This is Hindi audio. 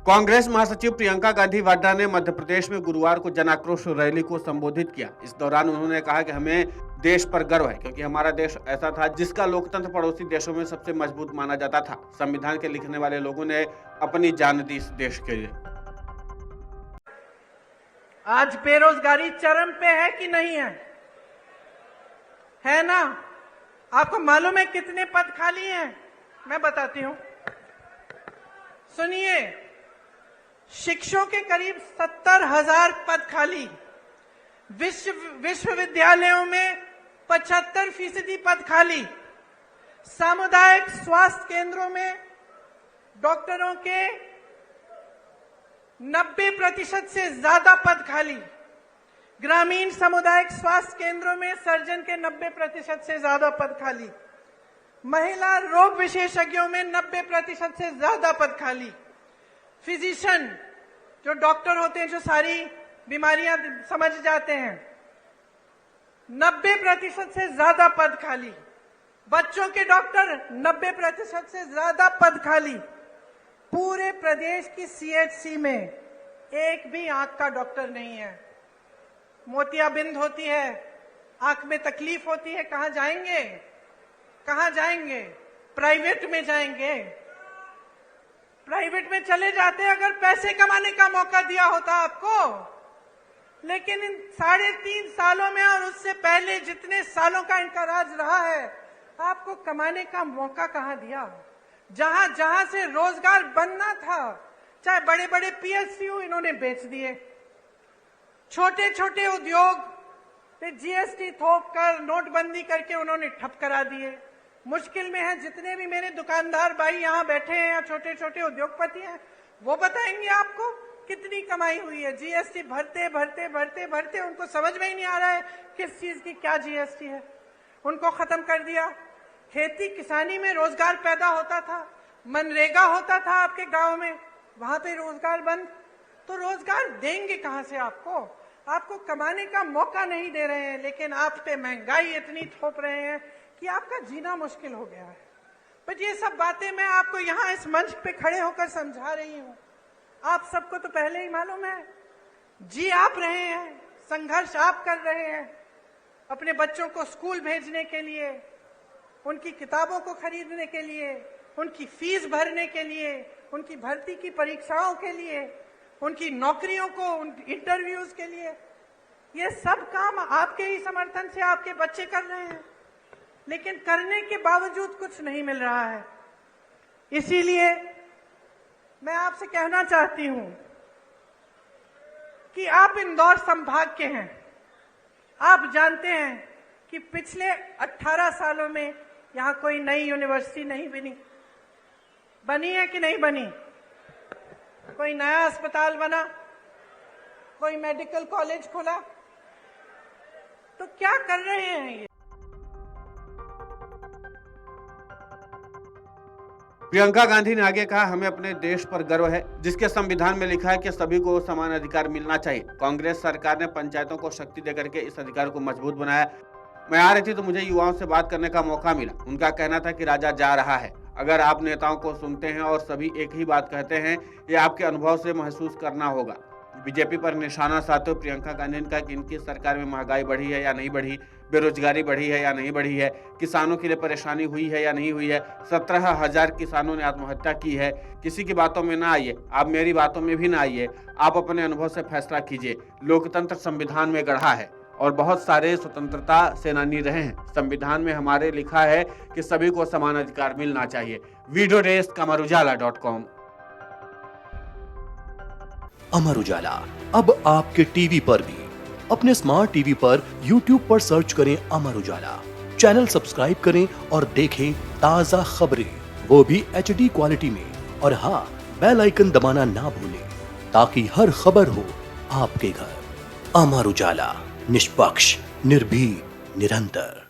कांग्रेस महासचिव प्रियंका गांधी वाड्रा ने मध्य प्रदेश में गुरुवार को जन आक्रोश रैली को संबोधित किया। इस दौरान उन्होंने कहा कि हमें देश पर गर्व है क्योंकि हमारा देश ऐसा था जिसका लोकतंत्र पड़ोसी देशों में सबसे मजबूत माना जाता था। संविधान के लिखने वाले लोगों ने अपनी जान दी इस देश के लिए। आज बेरोजगारी चरम पे है कि नहीं है ना? आपको मालूम है कितने पद खाली हैं? मैं बताती हूं, सुनिए। शिक्षकों के करीब 70,000 पद खाली, विश्वविद्यालयों में 75% पद खाली, सामुदायिक स्वास्थ्य केंद्रों में डॉक्टरों के 90% से ज्यादा पद खाली, ग्रामीण सामुदायिक स्वास्थ्य केंद्रों में सर्जन के 90% से ज्यादा पद खाली, महिला रोग विशेषज्ञों में 90% से ज्यादा पद खाली, फिजिशियन जो डॉक्टर होते हैं जो सारी बीमारियां समझ जाते हैं, 90% से ज्यादा पद खाली, बच्चों के डॉक्टर 90% से ज्यादा पद खाली। पूरे प्रदेश की सीएचसी में एक भी आंख का डॉक्टर नहीं है। मोतियाबिंद होती है, आंख में तकलीफ होती है, कहां जाएंगे? कहां जाएंगे? प्राइवेट में जाएंगे। प्राइवेट में चले जाते अगर पैसे कमाने का मौका दिया होता आपको। लेकिन इन 3.5 सालों में और उससे पहले जितने सालों का इनका राज रहा है, आपको कमाने का मौका कहां दिया? जहां जहां से रोजगार बनना था, चाहे बड़े बड़े पीएसयू इन्होंने बेच दिए, छोटे छोटे उद्योग पे जीएसटी थोप कर नोटबंदी करके उन्होंने ठप करा दिए। मुश्किल में है जितने भी मेरे दुकानदार भाई यहाँ बैठे हैं या छोटे छोटे उद्योगपति हैं, वो बताएंगे आपको कितनी कमाई हुई है। जीएसटी भरते भरते भरते भरते उनको समझ में ही नहीं आ रहा है किस चीज की क्या जीएसटी है। उनको खत्म कर दिया। खेती किसानी में रोजगार पैदा होता था, मनरेगा होता था आपके गांव में, वहां पे रोजगार बंद। तो रोजगार देंगे कहां से आपको? आपको कमाने का मौका नहीं दे रहे हैं, लेकिन आप पे महंगाई इतनी थोप रहे हैं कि आपका जीना मुश्किल हो गया है। बट ये सब बातें मैं आपको यहाँ इस मंच पे खड़े होकर समझा रही हूँ। आप सबको तो पहले ही मालूम है। जी आप रहे हैं, संघर्ष आप कर रहे हैं अपने बच्चों को स्कूल भेजने के लिए, उनकी किताबों को खरीदने के लिए, उनकी फीस भरने के लिए, उनकी भर्ती की परीक्षाओं के लिए, उनकी नौकरियों को, इंटरव्यूज के लिए। ये सब काम आपके ही समर्थन से आपके बच्चे कर रहे हैं, लेकिन करने के बावजूद कुछ नहीं मिल रहा है। इसीलिए मैं आपसे कहना चाहती हूं कि आप इंदौर संभाग के हैं। आप जानते हैं कि पिछले 18 सालों में यहां कोई नई यूनिवर्सिटी नहीं बनी है कि नहीं बनी? कोई नया अस्पताल बना? कोई मेडिकल कॉलेज खुला? तो क्या कर रहे हैं ये? प्रियंका गांधी ने आगे कहा, हमें अपने देश पर गर्व है जिसके संविधान में लिखा है कि सभी को समान अधिकार मिलना चाहिए। कांग्रेस सरकार ने पंचायतों को शक्ति देकर के इस अधिकार को मजबूत बनाया। मैं आ रही थी तो मुझे युवाओं से बात करने का मौका मिला। उनका कहना था कि राजा जा रहा है। अगर आप नेताओं को सुनते हैं और सभी एक ही बात कहते हैं, ये आपके अनुभव से महसूस करना होगा। बीजेपी पर निशाना साधते हुए प्रियंका गांधी ने कहा कि इनकी सरकार में महंगाई बढ़ी है या नहीं बढ़ी, बेरोजगारी बढ़ी है या नहीं बढ़ी है, किसानों के लिए परेशानी हुई है या नहीं हुई है। 17,000 किसानों ने आत्महत्या की है। किसी की बातों में ना आइए, आप मेरी बातों में भी ना आइए, आप अपने अनुभव से फैसला कीजिए। लोकतंत्र संविधान में गढ़ा है और बहुत सारे स्वतंत्रता सेनानी रहे हैं। संविधान में हमारे लिखा है कि सभी को समान अधिकार मिलना चाहिए। Video desk अमरउजाला.com। अमर उजाला अब आपके टीवी पर भी। अपने स्मार्ट टीवी पर YouTube पर सर्च करें अमर उजाला, चैनल सब्सक्राइब करें और देखें ताजा खबरें, वो भी HD क्वालिटी में। और हाँ, बेल आइकन दबाना ना भूलें ताकि हर खबर हो आपके घर। अमर उजाला, निष्पक्ष, निर्भीक, निरंतर।